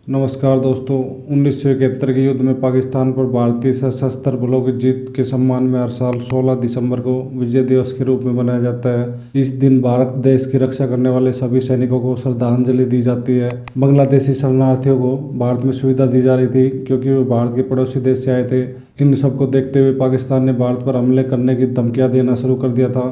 नमस्कार दोस्तों। 1971 के युद्ध में पाकिस्तान पर भारतीय सशस्त्र बलों की जीत के सम्मान में हर साल 16 दिसंबर को विजय दिवस के रूप में मनाया जाता है। इस दिन भारत देश की रक्षा करने वाले सभी सैनिकों को श्रद्धांजलि दी जाती है। बांग्लादेशी शरणार्थियों को भारत में सुविधा दी जा रही थी क्योंकि वे भारत के पड़ोसी देश से आए थे। इन सबको देखते हुए पाकिस्तान ने भारत पर हमले करने की धमकियां देना शुरू कर दिया था।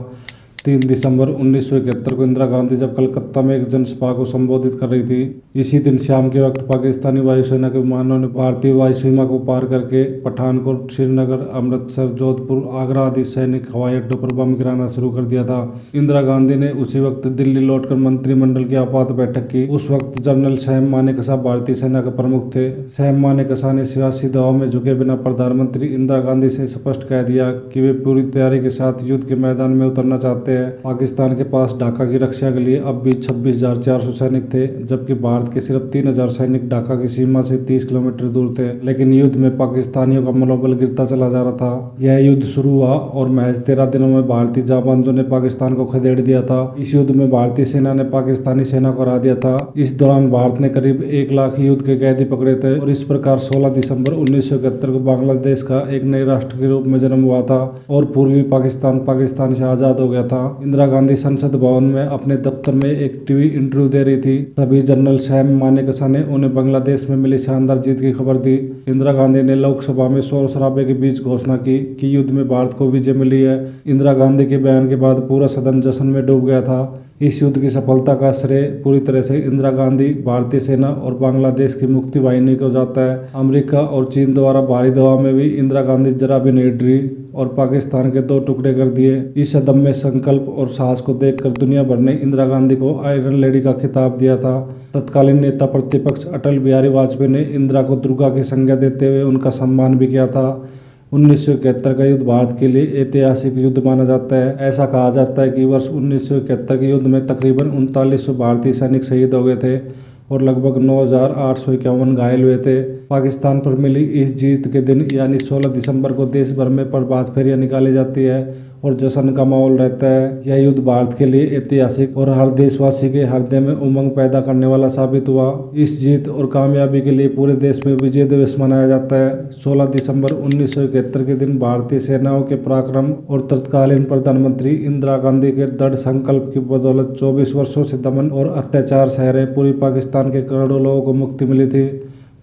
3 दिसंबर 1971 को इंदिरा गांधी जब कलकत्ता में एक जनसभा को संबोधित कर रही थी, इसी दिन शाम के वक्त पाकिस्तानी वायुसेना के विमानों ने भारतीय वायु सीमा को पार करके पठानकोट, श्रीनगर, अमृतसर, जोधपुर, आगरा आदि सैनिक हवाई अड्डों पर बम गिराना शुरू कर दिया था। इंदिरा गांधी ने उसी वक्त दिल्ली लौटकर मंत्रिमंडल की आपात बैठक की। उस वक्त जनरल सैम मानेकशॉ भारतीय सेना के प्रमुख थे। सैम मानेकशॉ ने सियासी दबाव में झुके बिना प्रधानमंत्री इंदिरा गांधी से स्पष्ट कह दिया कि वे पूरी तैयारी के साथ युद्ध के मैदान में उतरना चाहते हैं। पाकिस्तान के पास ढाका की रक्षा के लिए अब भी 26,400 सैनिक थे, जबकि भारत के सिर्फ 3,000 सैनिक ढाका की सीमा से 30 किलोमीटर दूर थे। लेकिन युद्ध में पाकिस्तानियों का मनोबल गिरता चला जा रहा था। यह युद्ध शुरू हुआ और महज 13 दिनों में भारतीय जाबांजों ने पाकिस्तान को खदेड़ दिया था। इस युद्ध में भारतीय सेना ने पाकिस्तानी सेना को हरा दिया था। इस दौरान भारत ने करीब 1 लाख युद्ध के कैदी पकड़े थे और इस प्रकार 16 दिसंबर 1971 को बांग्लादेश का एक नए राष्ट्र के रूप में जन्म हुआ था और पूर्वी पाकिस्तान से आजाद हो गया था। इंदिरा गांधी संसद भवन में अपने दफ्तर में एक टीवी इंटरव्यू दे रही थी। तभी जनरल सैम मानेकशॉ ने उन्हें बांग्लादेश में मिली शानदार जीत की खबर दी। इंदिरा गांधी ने लोकसभा में शोर शराबे के बीच घोषणा की कि युद्ध में भारत को विजय मिली है। इंदिरा गांधी के बयान के बाद पूरा सदन जश्न में डूब गया था। इस युद्ध की सफलता का श्रेय पूरी तरह से इंदिरा गांधी, भारतीय सेना और बांग्लादेश की मुक्ति वाहिनी को जाता है। अमेरिका और चीन द्वारा भारी दबाव में भी इंदिरा गांधी जरा भी नहीं डरी और पाकिस्तान के 2 टुकड़े कर दिए। इस अदम्य संकल्प और साहस को देखकर दुनिया भर ने इंदिरा गांधी को आयरन लेडी का खिताब दिया था। तत्कालीन नेता प्रतिपक्ष अटल बिहारी वाजपेयी ने इंदिरा को दुर्गा की संज्ञा देते हुए उनका सम्मान भी किया था। 1971 का युद्ध भारत के लिए ऐतिहासिक युद्ध माना जाता है। ऐसा कहा जाता है कि वर्ष 1971 के युद्ध में तकरीबन 3900 भारतीय सैनिक शहीद हो गए थे और लगभग 9,851 घायल हुए थे। पाकिस्तान पर मिली इस जीत के दिन यानी 16 दिसंबर को देश भर में प्रभात फेरियां निकाली जाती है और जश्न का माहौल रहता है। यह युद्ध भारत के लिए ऐतिहासिक और हर देशवासी के हृदय में उमंग पैदा करने वाला साबित हुआ। इस जीत और कामयाबी के लिए पूरे देश में विजय दिवस मनाया जाता है। 16 दिसंबर 1971 के दिन भारतीय सेनाओं के पराक्रम और तत्कालीन प्रधानमंत्री इंदिरा गांधी के दृढ़ संकल्प की बदौलत 24 वर्षों से दमन और अत्याचार सह रहे पूरी पाकिस्तान के करोड़ों लोगों को मुक्ति मिली थी।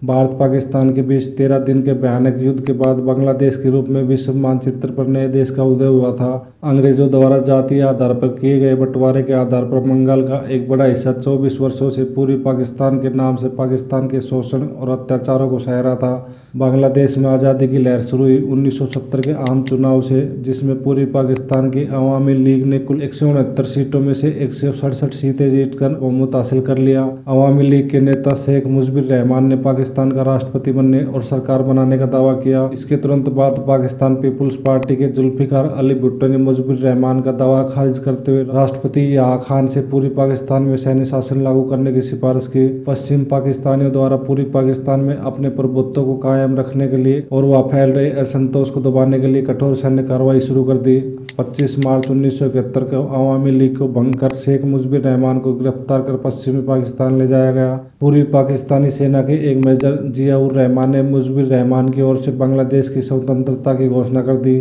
भारत पाकिस्तान के बीच 13 दिन के भयानक युद्ध के बाद बांग्लादेश के रूप में विश्व मानचित्र पर नए देश का उदय हुआ था। अंग्रेजों द्वारा जातीय आधार पर किए गए बंटवारे के आधार पर बंगाल का एक बड़ा हिस्सा 24 वर्षों से पूरी पाकिस्तान के नाम से पाकिस्तान के शोषण और अत्याचारों को सह रहा था। बांग्लादेश में आज़ादी की लहर शुरू हुई 1970 के आम चुनाव से, जिसमें पूरी पाकिस्तान की अवामी लीग ने कुल 169 सीटों में से 167 सीटें जीतकर बहुमत हासिल कर लिया। अवामी लीग के नेता शेख मुजीबुर रहमान ने पाकिस्तान का राष्ट्रपति बनने और सरकार बनाने का दावा किया। इसके तुरंत बाद पाकिस्तान पीपुल्स पार्टी के जुल्फिकार अली भुट्टो ने मुजीबुर रहमान का दावा खारिज करते हुए राष्ट्रपति याह खान से पूरी पाकिस्तान में सैन्य शासन लागू करने की सिफारिश की। पश्चिम पाकिस्तानियों द्वारा पूरी पाकिस्तान में अपने प्रभुत्व को कायम रखने के लिए और वहां फैल रहे असंतोष को दबाने के लिए कठोर सैन्य कार्रवाई शुरू कर दी। 25 मार्च 1971 को अवामी लीग को भंग कर शेख मुजीबुर रहमान को गिरफ्तार कर पश्चिमी पाकिस्तान ले जाया गया। पूरी पाकिस्तानी सेना के एक मेजर जियाउर रहमान ने मुजीबुर रहमान की ओर से बांग्लादेश की स्वतंत्रता की घोषणा कर दी।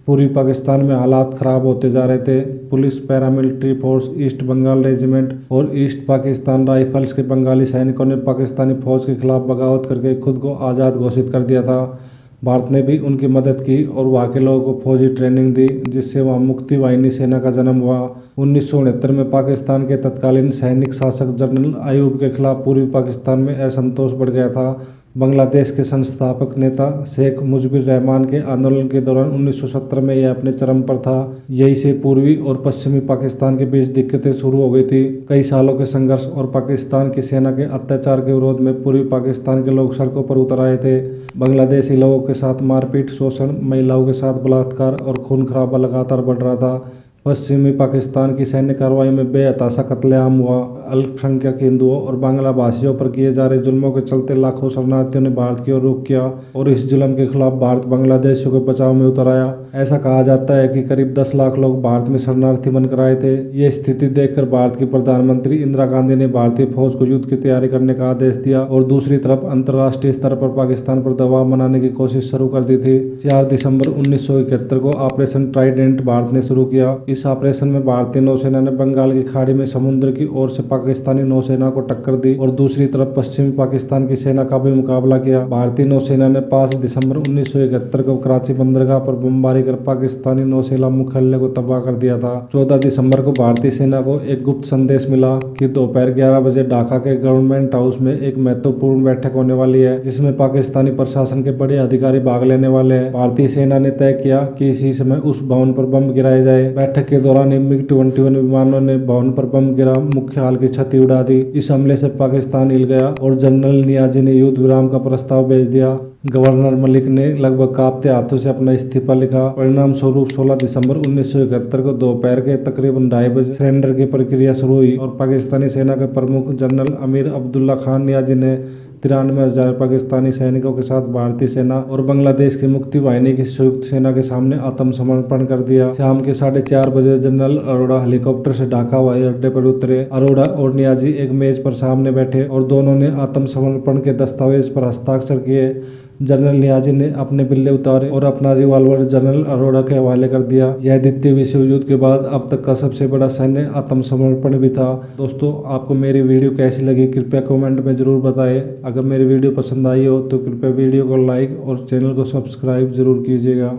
पूरी पाकिस्तान में हालात खराब होते जा रहे थे। Police, paramilitary force, East Bengal Regiment और ईस्ट पाकिस्तान राइफल्स के बंगाली सैनिकों ने पाकिस्तानी फौज के खिलाफ बगावत करके खुद को आज़ाद घोषित कर दिया था। भारत ने भी उनकी मदद की और वहाँ के लोगों को फौजी ट्रेनिंग दी, जिससे वहाँ मुक्ति वाहिनी सेना का जन्म हुआ। 1969 में पाकिस्तान के तत्कालीन सैनिक शासक जनरल अयूब के खिलाफ पूर्वी पाकिस्तान में असंतोष बढ़ गया था। बांग्लादेश के संस्थापक नेता शेख मुजीबुर रहमान के आंदोलन के दौरान 1970 में यह अपने चरम पर था। यही से पूर्वी और पश्चिमी पाकिस्तान के बीच दिक्कतें शुरू हो गई थी। कई सालों के संघर्ष और पाकिस्तान की सेना के अत्याचार के विरोध में पूर्वी पाकिस्तान के लोग सड़कों पर उतर आए थे। बांग्लादेशी लोगों के साथ मारपीट, शोषण, महिलाओं के साथ बलात्कार और खून खराबा लगातार बढ़ रहा था। पश्चिमी पाकिस्तान की सैन्य कार्रवाई में बेहताशा कत्लेआम हुआ। अल्पसंख्यक हिंदुओं और बांग्लाभाषियों पर किए जा रहे जुल्मों के चलते लाखों शरणार्थियों ने भारत की ओर रुख किया और इस जुल्म के खिलाफ भारत बांग्लादेशियों के बचाव में उतर आया। ऐसा कहा जाता है कि करीब 10 लाख लोग भारत में शरणार्थी बनकर आए थे। ये स्थिति देखकर भारत की प्रधानमंत्री इंदिरा गांधी ने भारतीय फौज को युद्ध की तैयारी करने का आदेश दिया और दूसरी तरफ अंतर्राष्ट्रीय स्तर पर पाकिस्तान पर दबाव बनाने की कोशिश शुरू कर दी थी। 4 दिसंबर 1971 को ऑपरेशन ट्राइडेंट भारत ने शुरू किया। इस ऑपरेशन में भारतीय नौसेना ने बंगाल की खाड़ी में समुद्र की ओर से पाकिस्तानी नौसेना को टक्कर दी और दूसरी तरफ पश्चिमी पाकिस्तान की सेना का भी मुकाबला किया। भारतीय नौसेना ने 5 दिसंबर 1971 को कराची बंदरगाह पर बमबारी कर पाकिस्तानी नौसेना मुख्यालय को तबाह कर दिया था। 14 दिसंबर को भारतीय सेना को एक गुप्त संदेश मिला कि दोपहर 11 बजे ढाका के गवर्नमेंट हाउस में एक महत्वपूर्ण बैठक होने वाली है, जिसमें पाकिस्तानी प्रशासन के बड़े अधिकारी भाग लेने वाले हैं। भारतीय सेना ने तय किया कि इसी समय उस भवन पर बम गिराए जाए। बैठक के दौरान MiG-21 विमानों ने भवन पर बम गिरा मुख्य हाल की छत उड़ा दी। इस हमले से पाकिस्तान हिल गया और जनरल नियाजी ने युद्ध विराम का प्रस्ताव भेज दिया। गवर्नर मलिक ने लगभग कांपते हाथों से अपना इस्तीफा लिखा। परिणाम स्वरूप 16 दिसंबर 1971 को दोपहर के तकरीबन 2:30 बजे सरेंडर की प्रक्रिया शुरू हुई और पाकिस्तानी सेना के प्रमुख जनरल अमीर अब्दुल्ला खान नियाजी ने 93,000 पाकिस्तानी सैनिकों के साथ भारतीय सेना और बांग्लादेश की मुक्ति वाहिनी की संयुक्त सेना के सामने आत्मसमर्पण कर दिया। शाम के 4:30 बजे जनरल अरोड़ा हेलीकॉप्टर से ढाका हवाई अड्डे पर उतरे। अरोड़ा और नियाजी एक मेज पर सामने बैठे और दोनों ने आत्मसमर्पण के दस्तावेज पर हस्ताक्षर किए। जनरल नियाजी ने अपने बिल्ले उतारे और अपना रिवॉल्वर जनरल अरोड़ा के हवाले कर दिया। यह द्वितीय विश्व युद्ध के बाद अब तक का सबसे बड़ा सैन्य आत्मसमर्पण भी था। दोस्तों, आपको मेरी वीडियो कैसी लगी कृपया कमेंट में जरूर बताएं। अगर मेरी वीडियो पसंद आई हो तो कृपया वीडियो को लाइक और चैनल को सब्सक्राइब जरूर कीजिएगा।